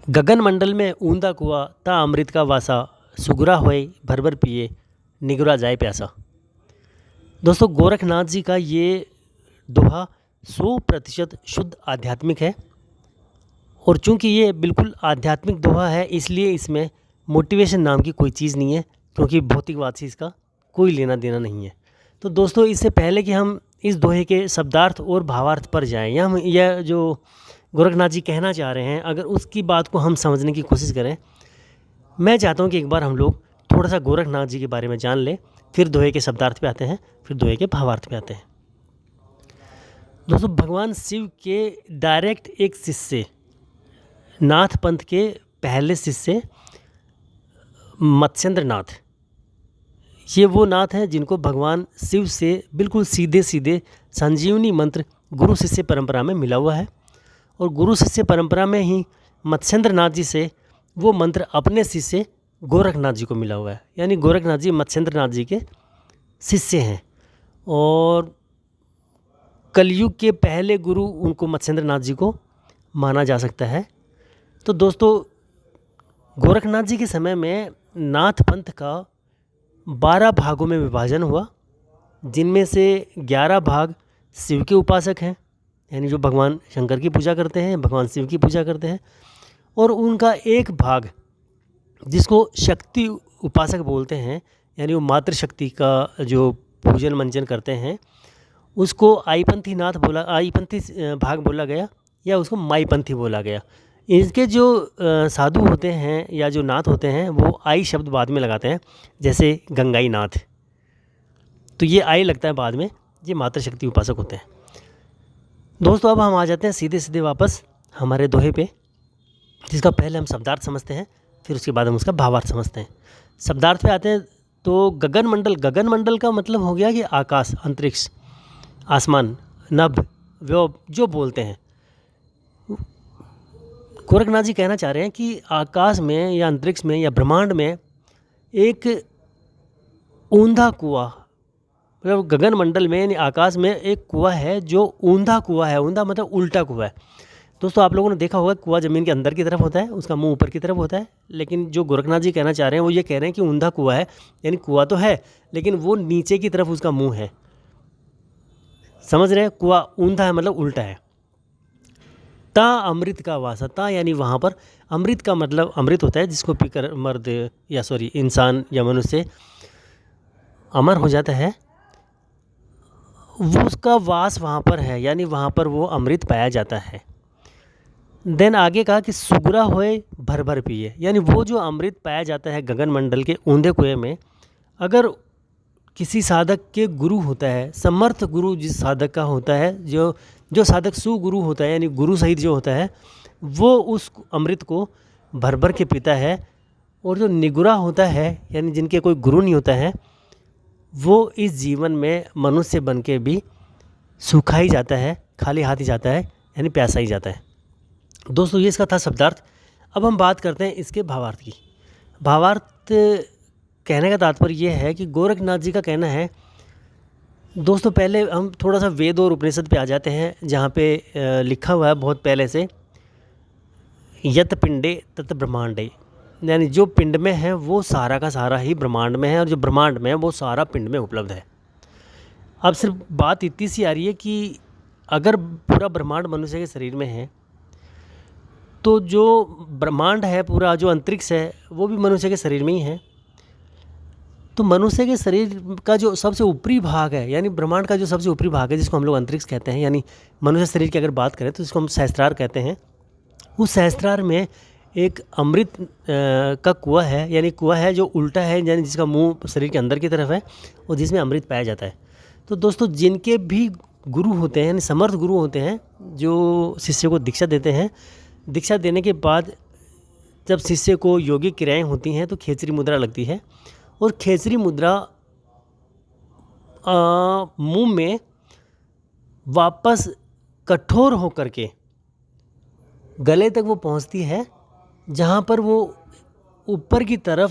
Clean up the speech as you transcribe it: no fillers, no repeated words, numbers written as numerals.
गगन मंडल में ऊंदा कुआं ता अमृत का वासा सुगरा होए भर भर पिए निगरा जाए प्यासा। दोस्तों गोरखनाथ जी का ये दोहा 100% शुद्ध आध्यात्मिक है। और चूंकि ये बिल्कुल आध्यात्मिक दोहा है इसलिए इसमें मोटिवेशन नाम की कोई चीज़ नहीं है, क्योंकि भौतिकवाद से इसका कोई लेना देना नहीं है। तो दोस्तों इससे पहले कि हम इस दोहे के शब्दार्थ और भावार्थ पर जाएं, या हम यह जो गोरखनाथ जी कहना चाह रहे हैं अगर उसकी बात को हम समझने की कोशिश करें, मैं चाहता हूं कि एक बार हम लोग थोड़ा सा गोरखनाथ जी के बारे में जान लें, फिर दोहे के शब्दार्थ पे आते हैं, फिर दोहे के भावार्थ पे आते हैं। दोस्तों भगवान शिव के डायरेक्ट एक शिष्य, नाथ पंथ के पहले शिष्य मत्स्येंद्र नाथ, ये वो नाथ हैं जिनको भगवान शिव से बिल्कुल सीधे सीधे संजीवनी मंत्र गुरु शिष्य परंपरा में मिला हुआ है। और गुरु शिष्य परंपरा में ही मत्स्येंद्र नाथ जी से वो मंत्र अपने शिष्य गोरखनाथ जी को मिला हुआ है। यानी गोरखनाथ जी मत्स्येंद्र नाथ जी के शिष्य हैं और कलयुग के पहले गुरु उनको मत्स्येंद्र नाथ जी को माना जा सकता है। तो दोस्तों गोरखनाथ जी के समय में नाथ पंथ का 12 भागों में विभाजन हुआ, जिनमें से 11 भाग शिव के उपासक हैं, यानी जो भगवान शंकर की पूजा करते हैं, भगवान शिव की पूजा करते हैं, और उनका एक भाग जिसको शक्ति उपासक बोलते हैं, यानी वो मातृशक्ति का जो पूजन मंजन करते हैं, उसको आईपंथी भाग बोला गया या उसको माईपंथी बोला गया। इनके जो साधु होते हैं या जो नाथ होते हैं वो आई शब्द बाद में लगाते हैं, जैसे गंगाई नाथ, तो ये आई लगता है बाद में, ये मातृशक्ति उपासक होते हैं। दोस्तों अब हम आ जाते हैं सीधे सीधे वापस हमारे दोहे पे, जिसका पहले हम शब्दार्थ समझते हैं, फिर उसके बाद हम उसका भावार्थ समझते हैं। शब्दार्थ पे आते हैं तो गगन मंडल का मतलब हो गया कि आकाश, अंतरिक्ष, आसमान, नभ, व्योम जो बोलते हैं। गोरखनाथ जी कहना चाह रहे हैं कि आकाश में या अंतरिक्ष में या ब्रह्मांड में एक ऊंधा कुआं, मतलब गगन मंडल में यानी आकाश में एक कुआं है जो ऊंधा कुआं है। ऊंधा मतलब उल्टा कुआं है। दोस्तों आप लोगों ने देखा होगा कुआं ज़मीन के अंदर की तरफ होता है, उसका मुंह ऊपर की तरफ होता है, लेकिन जो गोरखनाथ जी कहना चाह रहे हैं वो ये कह रहे हैं कि ऊंधा कुआं है, यानी कुआं तो है लेकिन वो नीचे की तरफ उसका मुँह है। समझ रहे हैं, कुआं ऊंधा है मतलब उल्टा है। ता अमृत का वासा, ता यानी वहाँ पर, अमृत का मतलब अमृत होता है जिसको पीकर मर्द या इंसान या मनुष्य अमर हो जाता है, वो उसका वास वहाँ पर है, यानी वहाँ पर वो अमृत पाया जाता है। देन आगे कहा कि सुगरा होए भर भर पिए, यानी वो जो अमृत पाया जाता है गगन मंडल के ऊंधे कुएं में, अगर किसी साधक के गुरु होता है, समर्थ गुरु जिस साधक का होता है, जो साधक सुगुरु होता है यानी गुरु सहित जो होता है, वो उस अमृत को भर भर के पीता है। और जो निगुरा होता है यानी जिनके कोई गुरु नहीं होता है, वो इस जीवन में मनुष्य बन के भी सूखा ही जाता है, खाली हाथ ही जाता है, यानी प्यासा ही जाता है। दोस्तों ये इसका था शब्दार्थ। अब हम बात करते हैं इसके भावार्थ की। भावार्थ कहने का तात्पर्य यह है कि गोरखनाथ जी का कहना है, दोस्तों पहले हम थोड़ा सा वेद और उपनिषद पे आ जाते हैं, जहाँ पे लिखा हुआ है बहुत पहले से, यत पिंडे तत ब्रह्मांडे, यानी जो पिंड में है वो सारा का सारा ही ब्रह्मांड में है, और जो ब्रह्मांड में है वो सारा पिंड में उपलब्ध है। अब सिर्फ बात इतनी सी आ रही है कि अगर पूरा ब्रह्मांड मनुष्य के शरीर में है, तो जो ब्रह्मांड है पूरा, जो अंतरिक्ष है, वो भी मनुष्य के शरीर में ही है। तो मनुष्य के शरीर का जो सबसे ऊपरी भाग है, यानी ब्रह्मांड का जो सबसे ऊपरी भाग है, जिसको हम लोग अंतरिक्ष कहते हैं, यानी मनुष्य शरीर की अगर बात करें तो इसको हम सहस्त्रार कहते हैं। उस सहस्त्रार में एक अमृत का कुआं है, यानी कुआं है जो उल्टा है, यानी जिसका मुंह शरीर के अंदर की तरफ है और जिसमें अमृत पाया जाता है। तो दोस्तों जिनके भी गुरु होते हैं, यानी समर्थ गुरु होते हैं, जो शिष्य को दीक्षा देते हैं, दीक्षा देने के बाद जब शिष्य को योगिक क्रियाएँ होती हैं तो खेचरी मुद्रा लगती है, और खेचरी मुद्रा मुंह में वापस कठोर होकर के गले तक वो पहुंचती है, जहाँ पर वो ऊपर की तरफ